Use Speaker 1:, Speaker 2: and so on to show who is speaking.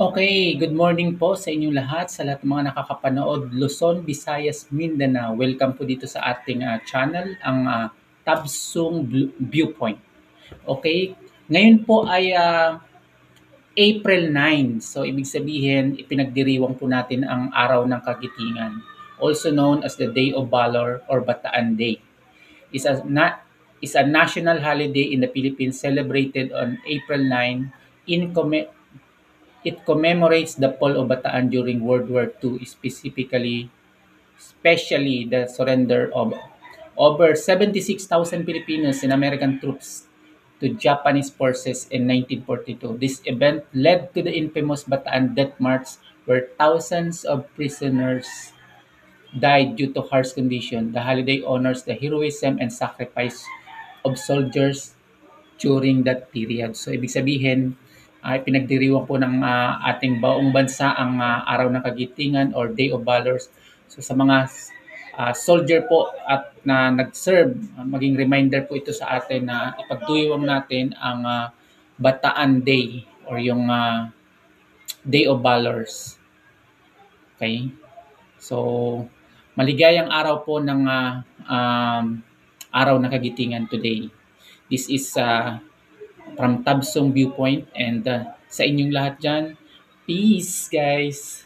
Speaker 1: Okay, good morning po sa inyong lahat, sa lahat ng mga nakakapanood, Luzon, Visayas, Mindanao. Welcome po dito sa ating channel, ang Tabsung Viewpoint. Okay, ngayon po ay April 9. So, ibig sabihin, ipinagdiriwang po natin ang Araw ng Kagitingan, also known as the Day of Valor or Bataan Day. Is a, na- is a national holiday in the Philippines celebrated on April 9 in It commemorates the fall of Bataan during World War II, especially the surrender of over 76,000 Filipinos and American troops to Japanese forces in 1942. This event led to the infamous Bataan Death March, where thousands of prisoners died due to harsh conditions. The holiday honors the heroism and sacrifice of soldiers during that period. So ibig sabihin, ay pinagdiriwang po ng ating baong bansa ang Araw ng Kagitingan or Day of Valors. So sa mga soldier po at na nag-serve, maging reminder po ito sa atin na ipagdiwang natin ang Bataan Day or yung Day of Valors. Okay? So, maligayang araw po ng Araw ng Kagitingan today. This is from Tabsong Viewpoint and sa inyong lahat dyan, peace guys!